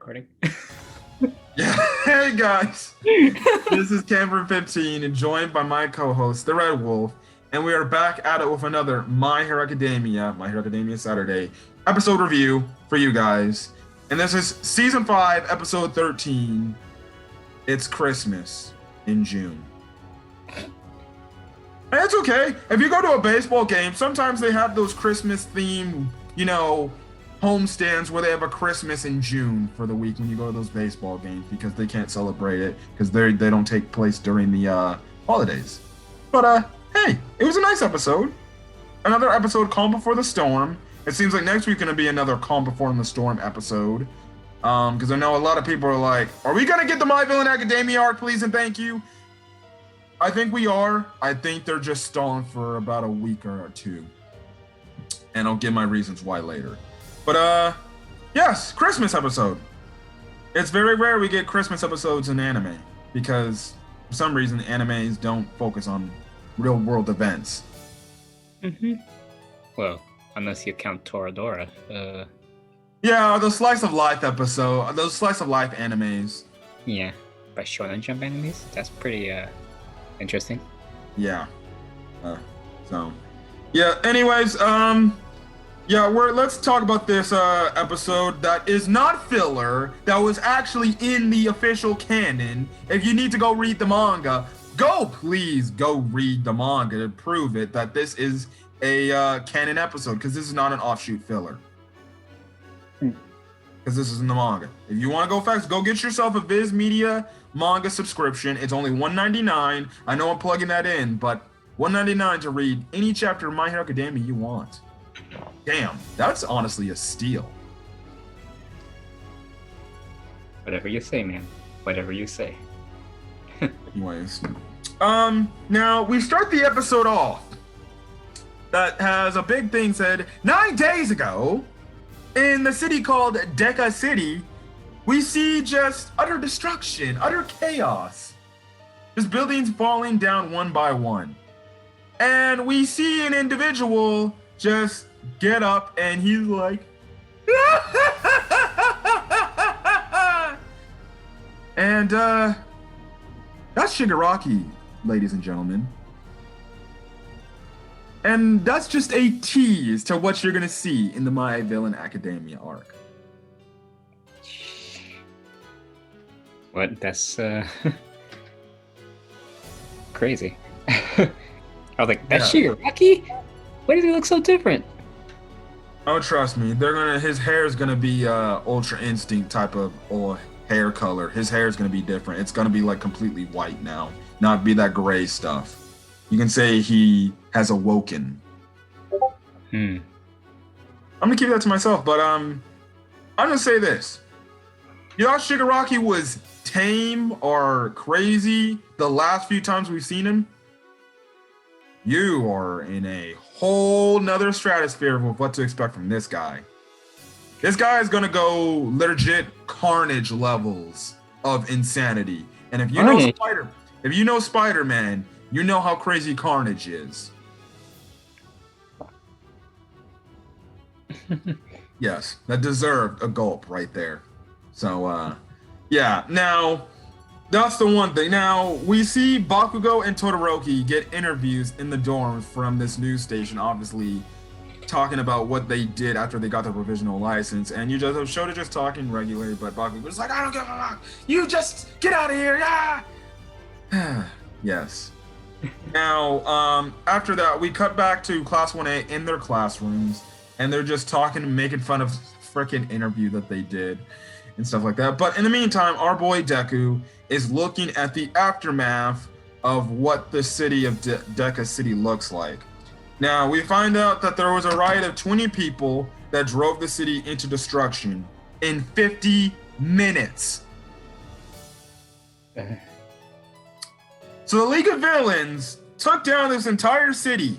recording. Yeah. Hey guys, this is Cameron15 and joined by my co-host, the Red Wolf, and we are back at it with another My Hero Academia Saturday episode review for you guys. And this is season 5, episode 13. It's Christmas in June. And it's okay. If you go to a baseball game, sometimes they have those Christmas themed, homestands where they have a Christmas in June for the week when you go to those baseball games because they can't celebrate it because they don't take place during the holidays. But hey, it was a nice episode. Another episode, Calm Before the Storm. It seems like next week's gonna be another Calm Before the Storm episode. Because I know a lot of people are like, are we gonna get the My Villain Academia arc, please and thank you? I think we are. I think they're just stalling for about a week or two. And I'll give my reasons why later. But yes, Christmas episode. It's very rare we get Christmas episodes in anime because for some reason animes don't focus on real world events. Well, unless you count Toradora. Yeah, those slice of life animes. Yeah, by Shonen Jump animes. That's pretty interesting. Yeah. Anyways, let's talk about this episode that is not filler, that was actually in the official canon. If you need to go read the manga, please go read the manga to prove it that this is a canon episode, because this is not an offshoot filler. Because this is in the manga. If you want to go fast, go get yourself a Viz Media manga subscription. It's only $1.99. I know I'm plugging that in, but $1.99 to read any chapter of My Hero Academia you want. Damn, that's honestly a steal. Whatever you say, man. Whatever you say. Anyways. Now we start the episode off that has a big thing said 9 days ago in the city called Deca City. We see just utter destruction, utter chaos. Just buildings falling down one by one. And we see an individual just get up and he's like and that's Shigaraki, ladies and gentlemen. And that's just a tease to what you're gonna see in the My Villain Academia arc. What? That's crazy. I was like, that's Shigaraki? Why does he look so different? Oh, trust me, his hair is gonna be Ultra Instinct type of hair color. His hair is gonna be different. It's gonna be like completely white now, not be that gray stuff. You can say he has awoken. I'm gonna keep that to myself, but I'm gonna say this. You thought Shigaraki was tame or crazy the last few times we've seen him? You are in a whole nother stratosphere of what to expect from this guy. This guy is gonna go legit Carnage levels of insanity. And if you know Spider-Man, you know how crazy Carnage is. Yes, that deserved a gulp right there. So, now, that's the one thing. Now, we see Bakugo and Todoroki get interviews in the dorms from this news station, obviously talking about what they did after they got their provisional license. And you just have Shota just talking regularly, but Bakugo's like, I don't give a fuck. You just get out of here. Yeah. Yes. Now, after that, we cut back to Class 1A in their classrooms, and they're just talking and making fun of freaking interview that they did and stuff like that. But in the meantime, our boy Deku is looking at the aftermath of what the city of Deca City looks like. Now, we find out that there was a riot of 20 people that drove the city into destruction in 50 minutes. So the League of Villains took down this entire city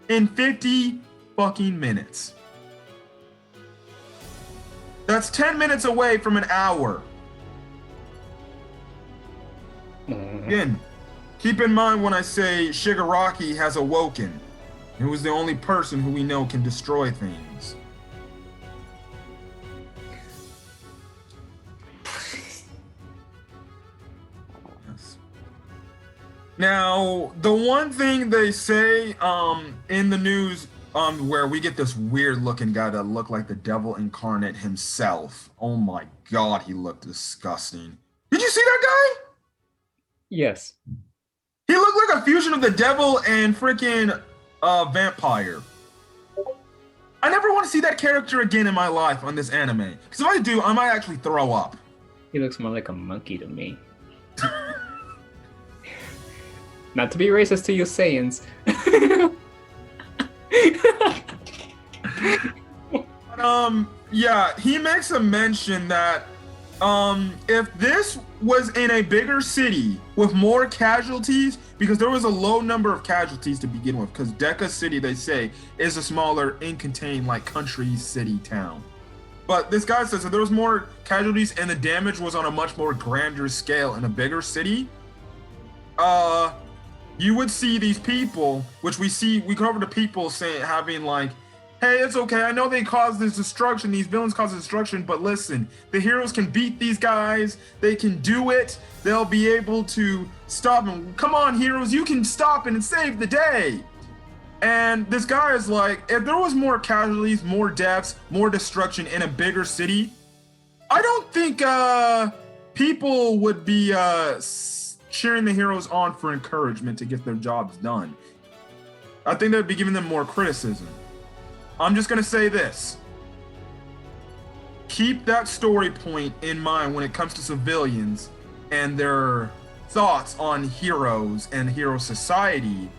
in 50 fucking minutes. That's 10 minutes away from an hour. Again, keep in mind when I say Shigaraki has awoken. He was the only person who we know can destroy things. Now, the one thing they say in the news where we get this weird looking guy that looked like the devil incarnate himself. Oh my god, he looked disgusting. Did you see that guy? Yes. He looked like a fusion of the devil and freaking vampire. I never want to see that character again in my life on this anime. Because if I do, I might actually throw up. He looks more like a monkey to me. Not to be racist to you Saiyans. Yeah, he makes a mention that if this was in a bigger city with more casualties, because there was a low number of casualties to begin with, because Deca City, they say, is a smaller, in-contained, like, country, city, town. But this guy says that there was more casualties and the damage was on a much more grander scale in a bigger city, you would see these people, which we cover the people saying, having like, hey, it's okay, I know they caused this destruction, these villains caused destruction, but listen, the heroes can beat these guys, they can do it, they'll be able to stop them. Come on, heroes, you can stop it and save the day. And this guy is like, if there was more casualties, more deaths, more destruction in a bigger city, I don't think people would be cheering the heroes on for encouragement to get their jobs done. I think they'd be giving them more criticism. I'm just gonna say this. Keep that story point in mind when it comes to civilians and their thoughts on heroes and hero society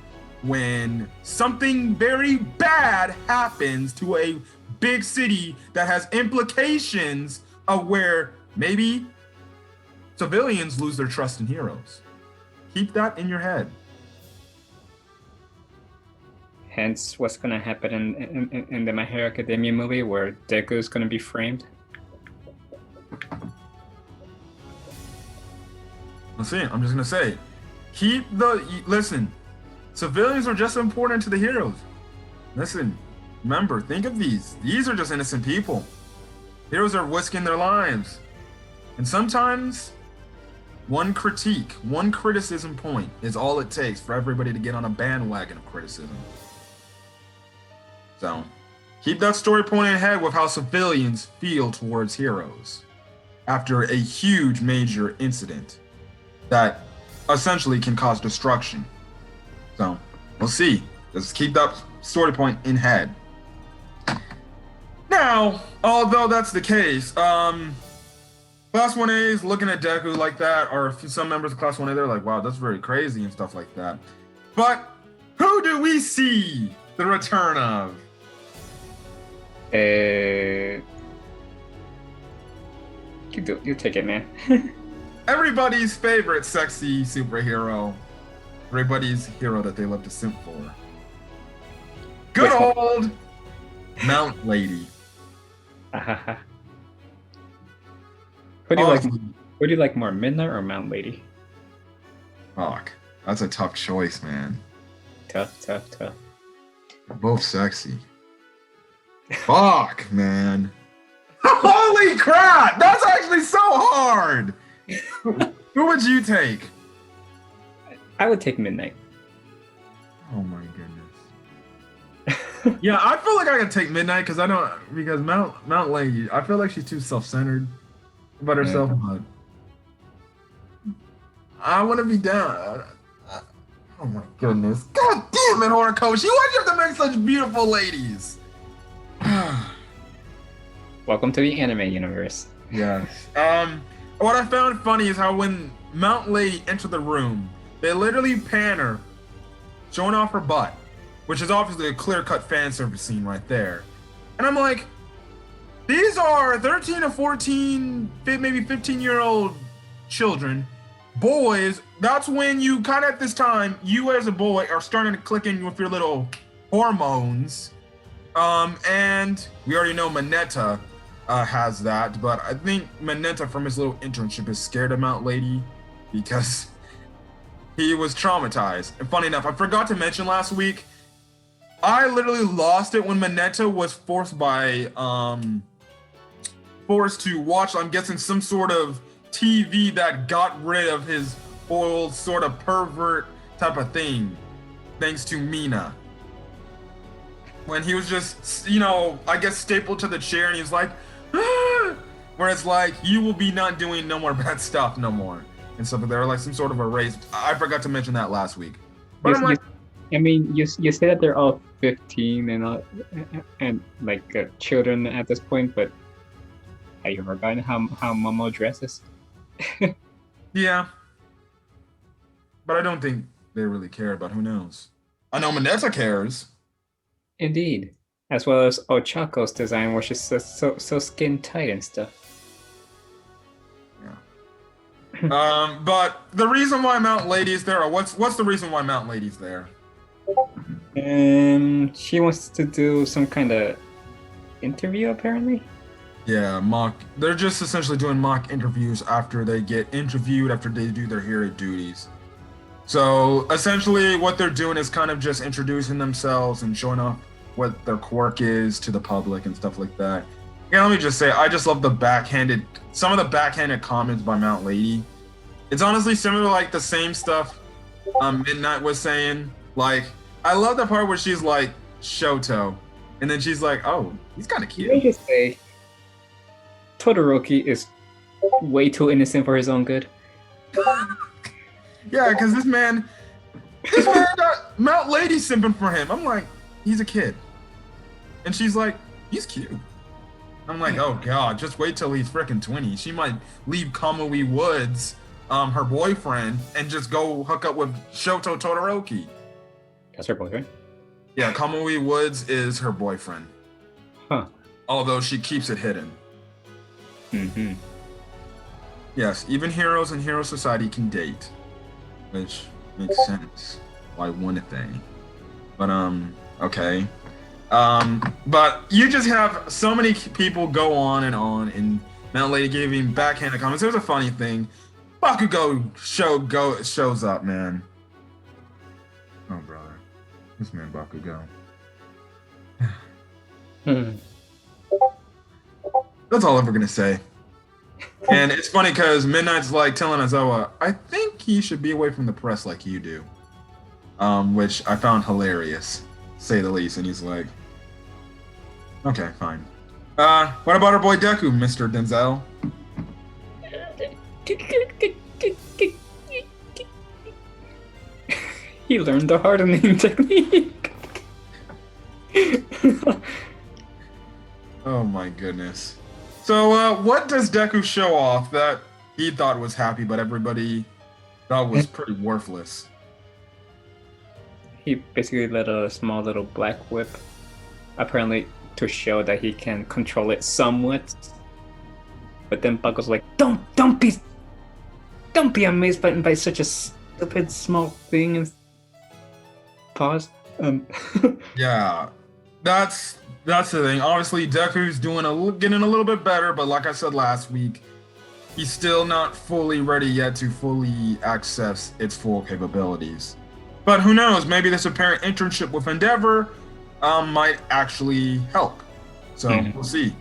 when something very bad happens to a big city that has implications of where maybe civilians lose their trust in heroes. Keep that in your head. Hence, what's going to happen in the My Hero Academia movie where Deku is going to be framed? Let's see. I'm just going to say, listen, civilians are just as important to the heroes. Listen, remember, think of these. These are just innocent people. Heroes are risking their lives. And sometimes one critique, one criticism point is all it takes for everybody to get on a bandwagon of criticism. So, keep that story point in head with how civilians feel towards heroes after a huge major incident that essentially can cause destruction. So, we'll see. Just keep that story point in head. Now, although that's the case, Class 1As looking at Deku like that, or some members of Class 1A, they're like, wow, that's very crazy and stuff like that. But who do we see the return of? You take it, man. Everybody's favorite sexy superhero. Everybody's hero that they love to simp for. Good old Mount Lady. Who do you like? Who do you like more, Midnight or Mount Lady? Fuck, that's a tough choice, man. Tough. They're both sexy. Fuck, man. Holy crap! That's actually so hard! Who would you take? I would take Midnight. Oh my goodness. Yeah, I feel like I could take Midnight because Mount Lady, I feel like she's too self-centered about herself, but I want to be down. Oh my goodness. God damn it, Horikoshi. Why'd you have to make such beautiful ladies? Welcome to the anime universe. Yes. What I found funny is how when Mount Lady entered the room, they literally pan her, showing off her butt, which is obviously a clear-cut fan service scene right there. And I'm like, these are 13 to 14, maybe 15-year-old children, boys. That's when you kind of at this time, you as a boy are starting to click in with your little hormones. And we already know Mineta has that, but I think Mineta from his little internship is scared of Mount Lady because he was traumatized. And funny enough, I forgot to mention last week, I literally lost it when Mineta was forced to watch, I'm guessing, some sort of TV that got rid of his old sort of pervert type of thing, thanks to Mina. When he was just, I guess stapled to the chair, and he was like, ah! Where it's like, you will be not doing no more bad stuff no more. And stuff like that, or like some sort of a raise. I forgot to mention that last week. But I'm like, I mean, you say that they're all 15 and like children at this point, but have you forgotten how Momo dresses? yeah. But I don't think they really care, but who knows? I know Mineta cares. Indeed, as well as Ochako's design, which is so skin tight and stuff. Yeah. But the reason why Mount Lady's there, or what's the reason why Mount Lady's there? She wants to do some kind of interview, apparently. Yeah, they're just essentially doing mock interviews after they get interviewed, after they do their hero duties. So essentially what they're doing is kind of just introducing themselves and showing off what their quirk is to the public and stuff like that. Yeah, let me just say, I just love some of the backhanded comments by Mount Lady. It's honestly similar to like the same stuff Midnight was saying. Like, I love the part where she's like, Shoto. And then she's like, oh, he's kind of cute. Let me just say, Todoroki is way too innocent for his own good. Yeah, because this man got Mount Lady simping for him. I'm like, he's a kid. And she's like, he's cute. I'm like, oh god, just wait till he's freaking 20. She might leave Kamui Woods, her boyfriend, and just go hook up with Shoto Todoroki. That's her boyfriend? Yeah, Kamui Woods is her boyfriend. Huh. Although she keeps it hidden. Mm-hmm. Yes, even heroes in Hero Society can date. Which makes sense. Why wouldn't they? But, okay. But you just have so many people go on, and Mount Lady giving backhanded comments. There's a funny thing. Bakugo shows up, man. Oh, brother. This man Bakugo. That's all I'm ever gonna say. And it's funny because Midnight's like telling Azawa, I think he should be away from the press like you do. Which I found hilarious, to say the least. And he's like, okay, fine. What about our boy Deku, Mr. Denzel? He learned the hardening technique. Oh my goodness. So, what does Deku show off that he thought was happy, but everybody thought was pretty worthless? He basically let a small little black whip, apparently to show that he can control it somewhat. But then Bakugo's like, don't be amazed by such a stupid small thing. And pause. Yeah, that's the thing. Obviously, Deku's getting a little bit better, but like I said last week, he's still not fully ready yet to fully access its full capabilities. But who knows? Maybe this apparent internship with Endeavor might actually help. So we'll see.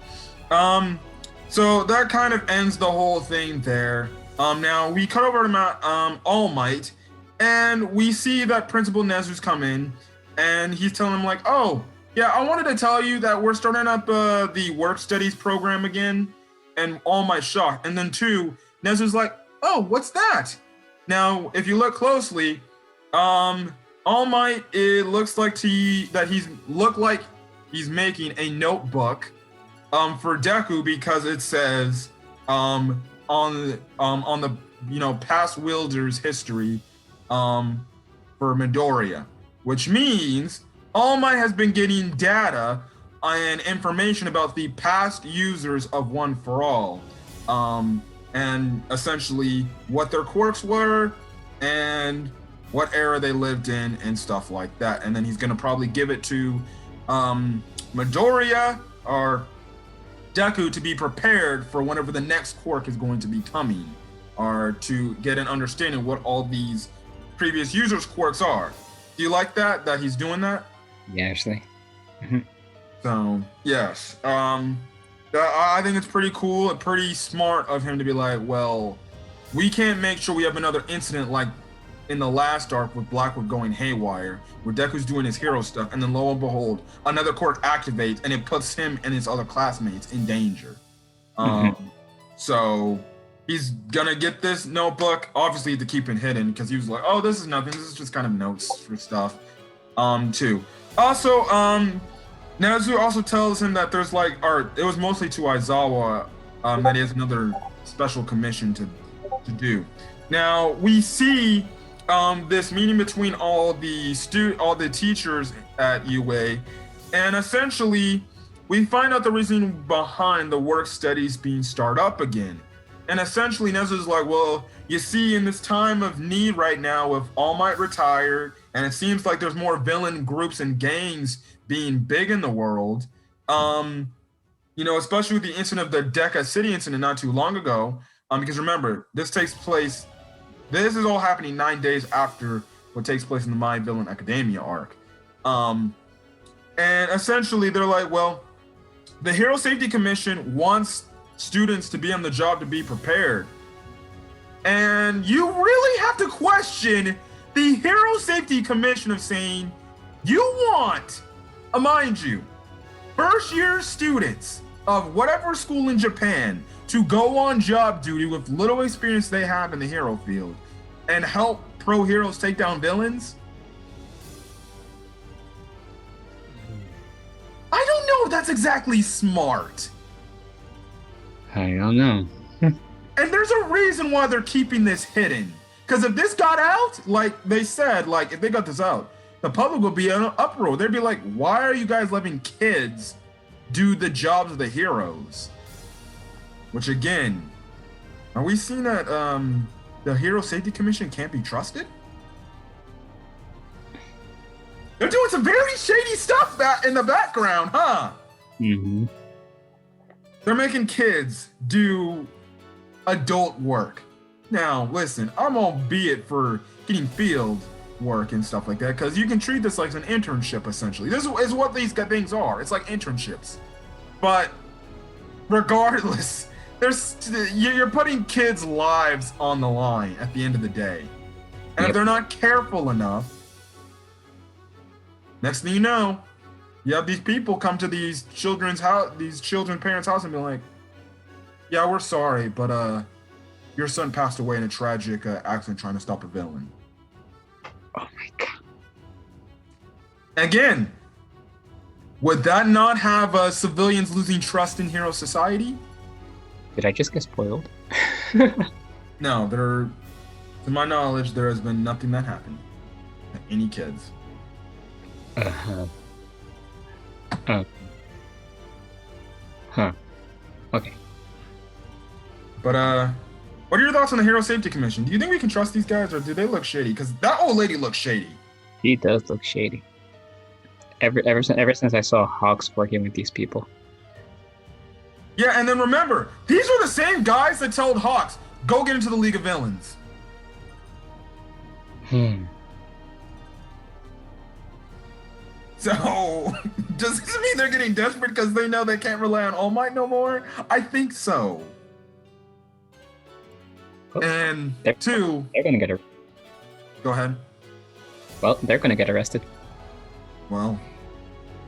So that kind of ends the whole thing there. Now we cut over to All Might, and we see that Principal Nezu's come in, and he's telling him like, oh, yeah, I wanted to tell you that we're starting up the work studies program again. And All Might shocked. And then two, Nezu's like, oh, what's that? Now, if you look closely, All Might, it looks like he's making a notebook for Deku, because it says on the past wielders history for Midoriya, which means All Might has been getting data and information about the past users of One for All, and essentially what their quirks were and what era they lived in and stuff like that. And then he's going to probably give it to Midoriya or Deku to be prepared for whenever the next quirk is going to be coming, or to get an understanding what all these previous users' quirks are. Do you like that he's doing that? Yeah, actually. So, yes. I think it's pretty cool and pretty smart of him to be like, well, we can't make sure we have another incident like in the last arc with Blackwood going haywire, where Deku's doing his hero stuff, and then lo and behold, another quirk activates, and it puts him and his other classmates in danger. So he's gonna get this notebook, obviously to keep it hidden, because he was like, oh, this is nothing, this is just kind of notes for stuff. Too. Also, Nezu also tells him that there's like, or it was mostly to Aizawa, that he has another special commission to do. Now we see this meeting between all the teachers at UA, and essentially we find out the reason behind the work studies being started up again. And essentially Nezu's like, well, you see, in this time of need right now, with All Might retired, and it seems like there's more villain groups and gangs being big in the world, you know, especially with the incident of the Deca City incident not too long ago, because remember, this is all happening 9 days after what takes place in the My Villain Academia arc. And essentially they're like, well, the Hero Safety Commission wants students to be on the job to be prepared. And you really have to question the Hero Safety Commission of saying, you want, mind you, first year students of whatever school in Japan to go on job duty with little experience they have in the hero field and help pro heroes take down villains? I don't know if that's exactly smart. I don't know. And there's a reason why they're keeping this hidden. Because if this got out, like they said, like if they got this out, the public would be in an uproar. They'd be like, why are you guys letting kids do the jobs of the heroes? Which again, are we seeing that the Hero Safety Commission can't be trusted? They're doing some very shady stuff that in the background, huh? Mm-hmm. They're making kids do adult work. Now, listen, I'm all be it for getting field work and stuff like that, because you can treat this like an internship, essentially. This is what these things are. It's like internships. But regardless, you're putting kids' lives on the line at the end of the day. And if they're not careful enough, next thing you know, you have these people come to these children's parents' house and be like, yeah, we're sorry, but your son passed away in a tragic accident trying to stop a villain. Oh my god. Again, would that not have civilians losing trust in hero society? Did I just get spoiled? No, to my knowledge, there has been nothing that happened to any kids. Uh-huh. Oh. Huh. Okay. But what are your thoughts on the Hero Safety Commission? Do you think we can trust these guys, or do they look shady? Because that old lady looks shady. He does look shady. Ever since I saw Hawks working with these people. Yeah, and then remember, these are the same guys that told Hawks, go get into the League of Villains. So, does this mean they're getting desperate because they know they can't rely on All Might no more? I think so. And they're gonna get arrested. Go ahead. Well, they're gonna get arrested. Well,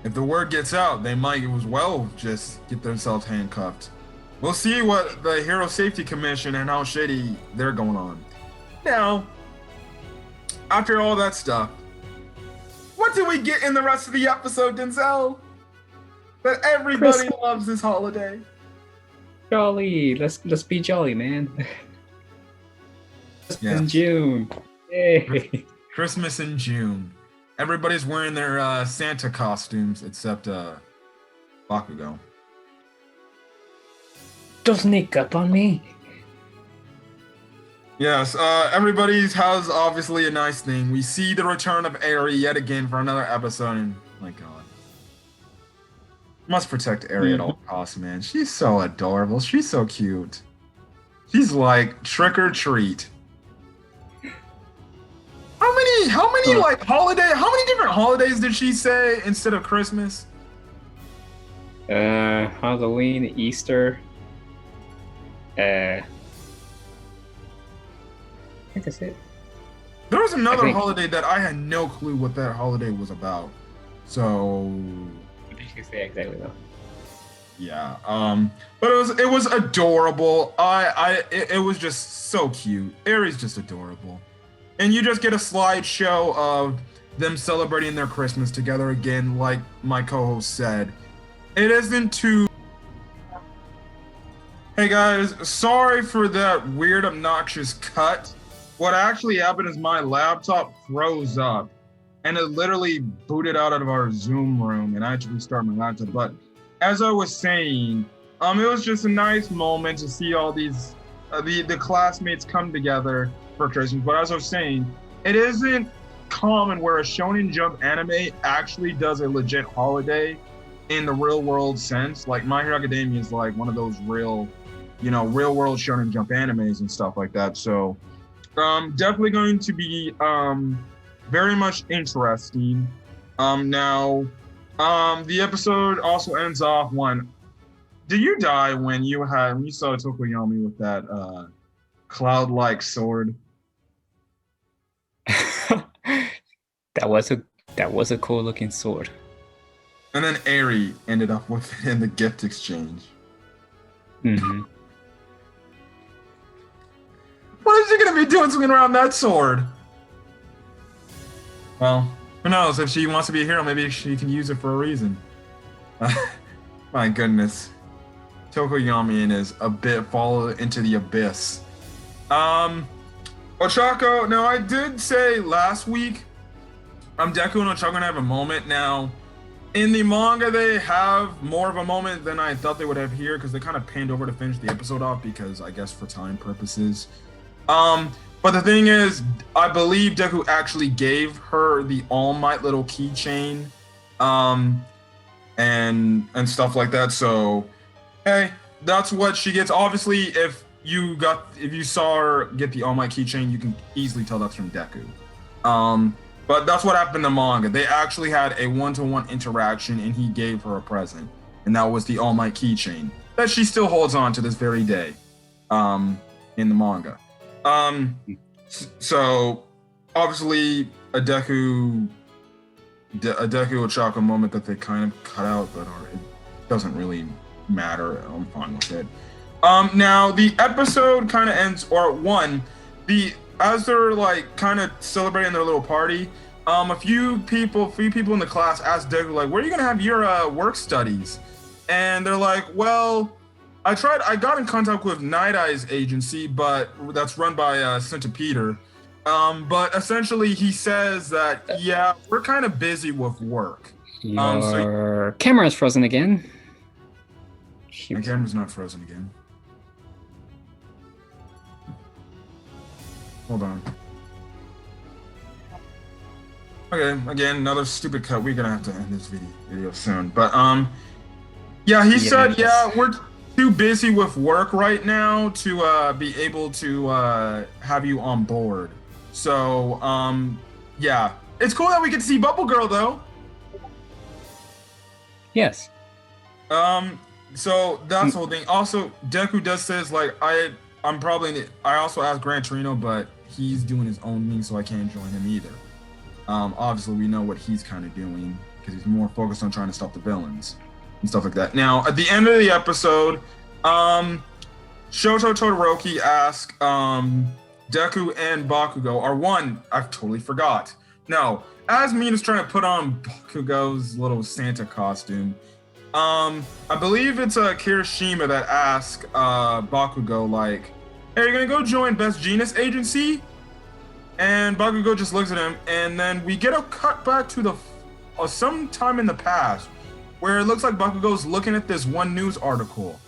if the word gets out, they might as well just get themselves handcuffed. We'll see what the Hero Safety Commission and how shady they're going on. Now, after all that stuff, what do we get in the rest of the episode, Denzel? That everybody Christmas. loves this holiday. Jolly, let's be jolly, man. Yeah. In June. Yay. Christmas in June. Everybody's wearing their Santa costumes except Bakugo. Don't sneak up on me. Yes, everybody's has obviously a nice thing. We see the return of Eri yet again for another episode, and my god. Must protect Eri at all costs, man. She's so adorable. She's so cute. She's like trick or treat. How many different holidays did she say instead of Christmas? Halloween, Easter. I think that's it. There was another think- holiday that I had no clue what that holiday was about. So What did you say exactly though? yeah, but it was adorable. It was just so cute. Aries just adorable, and you just get a slideshow of them celebrating their Christmas together again. Like my co-host said, it isn't too. Hey guys, sorry for that weird, obnoxious cut. What actually happened is my laptop froze up, and it literally booted out of our Zoom room, and I had to restart my laptop. But as I was saying, it was just a nice moment to see all these the classmates come together for Christmas. But as I was saying, it isn't common where a Shonen Jump anime actually does a legit holiday in the real world sense. Like My Hero Academia is like one of those real world Shonen Jump animes and stuff like that. So definitely going to be very much interesting. Now, the episode also ends off did you die when you saw Tokoyami with that cloud-like sword? That was a cool looking sword. And then Eri ended up with it in the gift exchange. Mm-hmm. What is she gonna be doing swinging around that sword? Well, who knows? If she wants to be a hero, maybe she can use it for a reason. My goodness. Tokoyami and his fall into the abyss. Ochako, now I did say last week, Deku and Ochako gonna have a moment. Now, in the manga, they have more of a moment than I thought they would have here, because they kind of panned over to finish the episode off, because I guess for time purposes. But the thing is, I believe Deku actually gave her the All Might little keychain, and stuff like that. So, hey, that's what she gets. Obviously, if you saw her get the All Might keychain, you can easily tell that's from Deku. But that's what happened in the manga. They actually had a one-to-one interaction, and he gave her a present, and that was the All Might keychain that she still holds on to this very day, in the manga. So obviously a Deku Ochako moment that they kind of cut out, but it doesn't really matter. I'm fine with it. Now the episode kind of ends, as they're like kind of celebrating their little party. A few people in the class asked Deku, like, where are you gonna have your work studies? And they're like, well, I got in contact with Night Eye's agency, but that's run by Centipeder. But essentially he says that, yeah, we're kind of busy with work. Your camera's frozen again. My camera's not frozen again. Hold on. Okay, again, another stupid cut. We're gonna have to end this video soon. But yeah, he said, yeah, we're too busy with work right now to be able to have you on board. So yeah, it's cool that we get to see Bubble Girl though. Yes. So that's the whole thing. Also, Deku does says like I also asked Gran Torino, but he's doing his own thing, so I can't join him either. Obviously we know what he's kind of doing because he's more focused on trying to stop the villains and stuff like that. Now, at the end of the episode, Shoto Todoroki asks Deku and Bakugo I totally forgot. No, as Mina's trying to put on Bakugo's little Santa costume, I believe it's Kirishima that asks Bakugo, like, hey, are you gonna go join Best Jeanist Agency? And Bakugo just looks at him, and then we get a cut back to some time in the past, where it looks like Bakugo's looking at this one news article,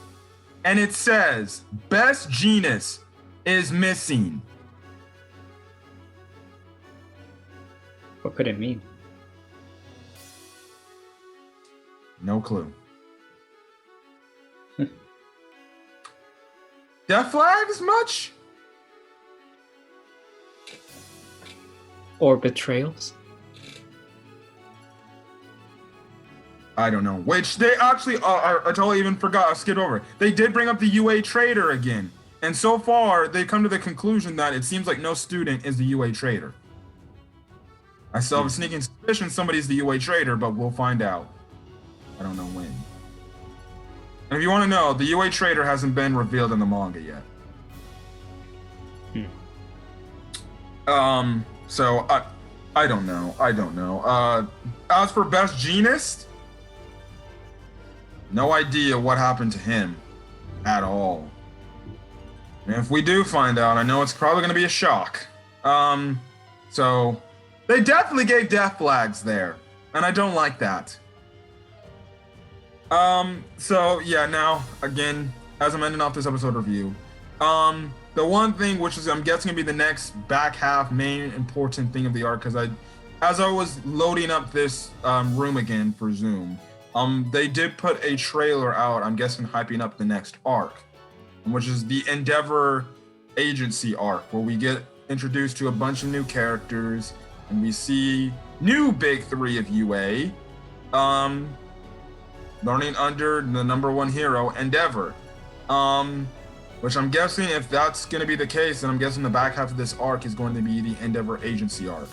and it says, Best Jeanist is missing. What could it mean? No clue. Death flags much? Or betrayals? I don't know. Which they actually, I totally even forgot. I skipped over. They did bring up the UA trader again. And so far, they come to the conclusion that it seems like no student is the UA trader. I still have a sneaking suspicion somebody's the UA traitor, but we'll find out. I don't know when. And if you want to know, the UA traitor hasn't been revealed in the manga yet. So I don't know. As for best genist, no idea what happened to him at all. And if we do find out, I know it's probably going to be a shock. So they definitely gave death flags there, and I don't like that. So yeah, now again, as I'm ending off this episode review, the one thing which is I'm guessing gonna be the next back half main important thing of the arc, because as I was loading up this room again for Zoom, they did put a trailer out, I'm guessing hyping up the next arc, which is the Endeavor Agency arc, where we get introduced to a bunch of new characters and we see new big three of UA learning under the number one hero, Endeavor. Which I'm guessing if that's going to be the case, then I'm guessing the back half of this arc is going to be the Endeavor Agency arc.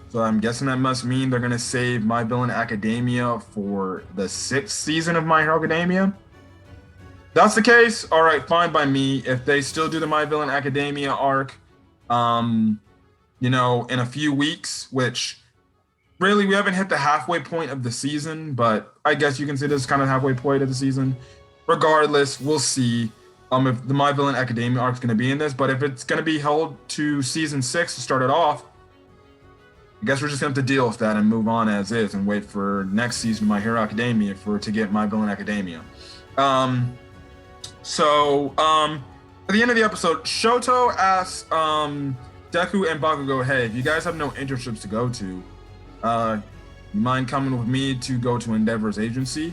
So I'm guessing that must mean they're going to save My Villain Academia for the 6th season of My Hero Academia. That's the case, all right, fine by me. If they still do the My Villain Academia arc, in a few weeks, which really we haven't hit the halfway point of the season, but I guess you can say this is kind of halfway point of the season. Regardless, we'll see if the My Villain Academia arc is going to be in this, but if it's going to be held to season 6 to start it off, I guess we're just going to have to deal with that and move on as is and wait for next season of My Hero Academia to get My Villain Academia. At the end of the episode, Shoto asks Deku and Bakugo, hey, if you guys have no internships to go to, you mind coming with me to go to Endeavor's agency?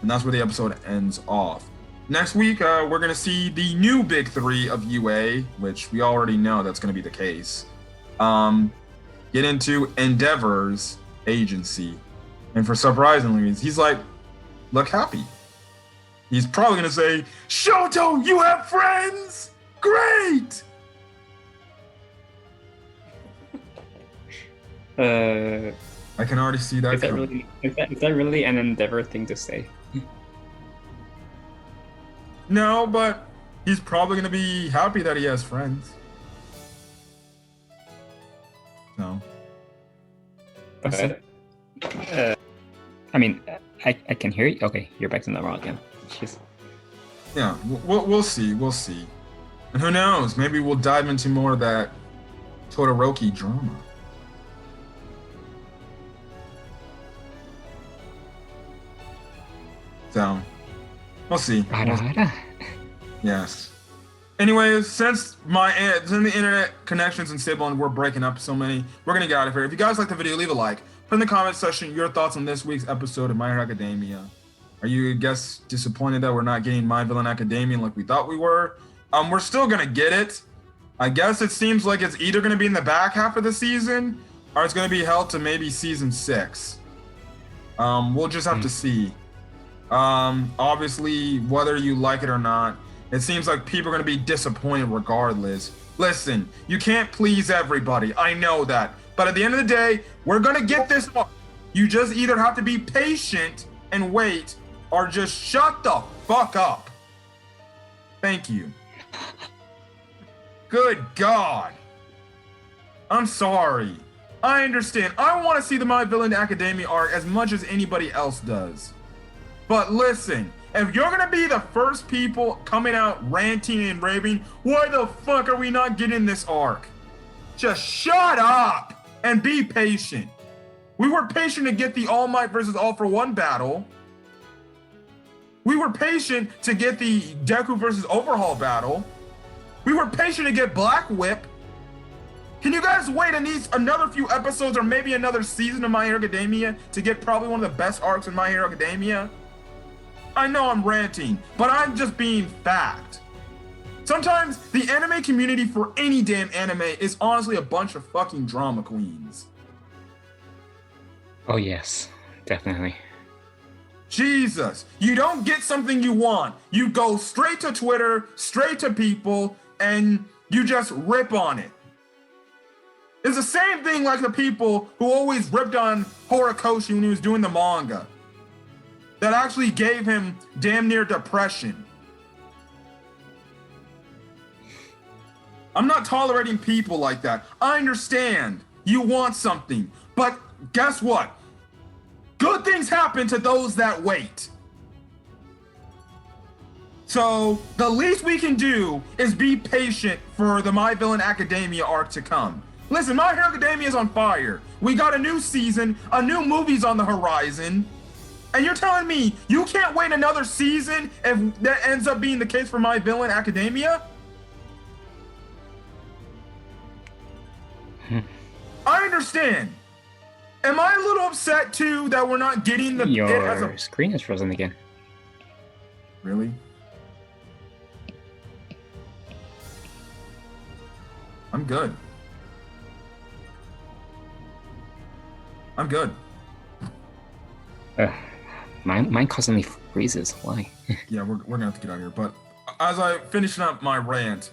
And that's where the episode ends off. Next week, we're going to see the new big three of UA, which we already know that's going to be the case. Get into Endeavor's agency. And for surprisingly, he's like, look happy. He's probably going to say, Shoto, you have friends? Great! I can already see that. Is that really an Endeavor thing to say? No, but he's probably going to be happy that he has friends. No. But, I mean, I can hear you. Okay, you're back to normal again. Jeez. Yeah, we'll see. We'll see. And who knows? Maybe we'll dive into more of that Todoroki drama. So, we'll see. Yes. Anyways, since the internet connections and stable and we're breaking up so many, we're gonna get out of here. If you guys like the video, leave a like. Put in the comment section your thoughts on this week's episode of My Hero Academia. Are you, I guess, disappointed that we're not getting My Villain Academia like we thought we were? We're still gonna get it. I guess it seems like it's either gonna be in the back half of the season or it's gonna be held to maybe season 6. We'll just have to see. Obviously, whether you like it or not, it seems like people are going to be disappointed regardless. Listen, you can't please everybody. I know that. But at the end of the day, we're going to get this far. You just either have to be patient and wait or just shut the fuck up. Thank you. Good God. I'm sorry. I understand. I want to see the My Villain Academia arc as much as anybody else does. But listen, if you're gonna be the first people coming out ranting and raving, why the fuck are we not getting this arc? Just shut up and be patient. We were patient to get the All Might versus All for One battle. We were patient to get the Deku versus Overhaul battle. We were patient to get Black Whip. Can you guys wait another few episodes or maybe another season of My Hero Academia to get probably one of the best arcs in My Hero Academia? I know I'm ranting, but I'm just being fact. Sometimes the anime community for any damn anime is honestly a bunch of fucking drama queens. Oh yes, definitely. Jesus, you don't get something you want. You go straight to Twitter, straight to people, and you just rip on it. It's the same thing like the people who always ripped on Horikoshi when he was doing the manga. That actually gave him damn near depression. I'm not tolerating people like that. I understand you want something, but guess what? Good things happen to those that wait. So the least we can do is be patient for the My Villain Academia arc to come. Listen, My Hero Academia is on fire. We got a new season, a new movie's on the horizon. And you're telling me you can't wait another season if that ends up being the case for My Villain Academia? I understand. Am I a little upset too that we're not getting the Your screen is frozen again. Really? I'm good. I'm good. Mine constantly freezes. Why? Yeah, we're gonna have to get out of here. But as I finish up my rant,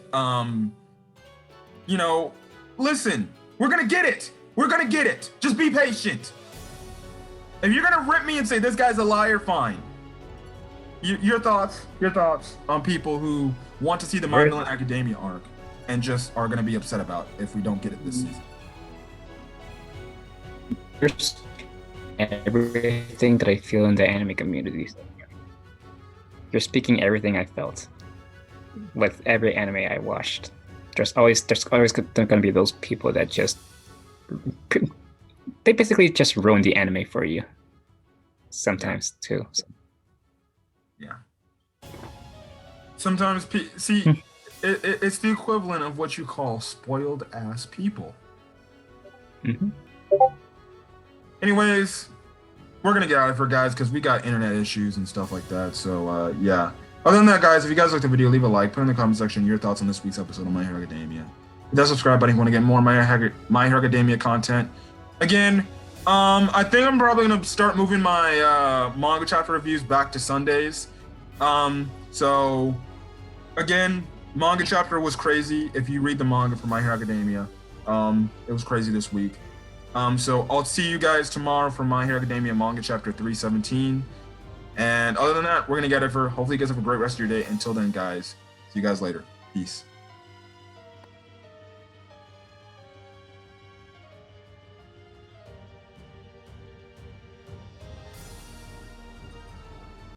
listen, we're gonna get it. We're gonna get it. Just be patient. If you're gonna rip me and say this guy's a liar, fine. Your thoughts on people who want to see the My Villain Academia arc and just are gonna be upset about if we don't get it this season. Here's everything that I feel in the anime community. You're speaking everything I felt with every anime I watched. There's always gonna be those people that they basically just ruin the anime for you. Sometimes too. So. Yeah. Sometimes it's the equivalent of what you call spoiled ass people. Mm-hmm. Anyways, we're gonna get out of here, guys, because we got internet issues and stuff like that. So yeah. Other than that, guys, if you guys liked the video, leave a like, put in the comment section your thoughts on this week's episode of My Hero Academia. Hit that subscribe button if you want to get more My Hero Academia content. Again, I think I'm probably gonna start moving my manga chapter reviews back to Sundays. So again, manga chapter was crazy. If you read the manga for My Hero Academia, it was crazy this week. So I'll see you guys tomorrow for My Hero Academia manga chapter 317. And other than that, we're gonna get it for. Hopefully you guys have a great rest of your day. Until then, guys, see you guys later. Peace.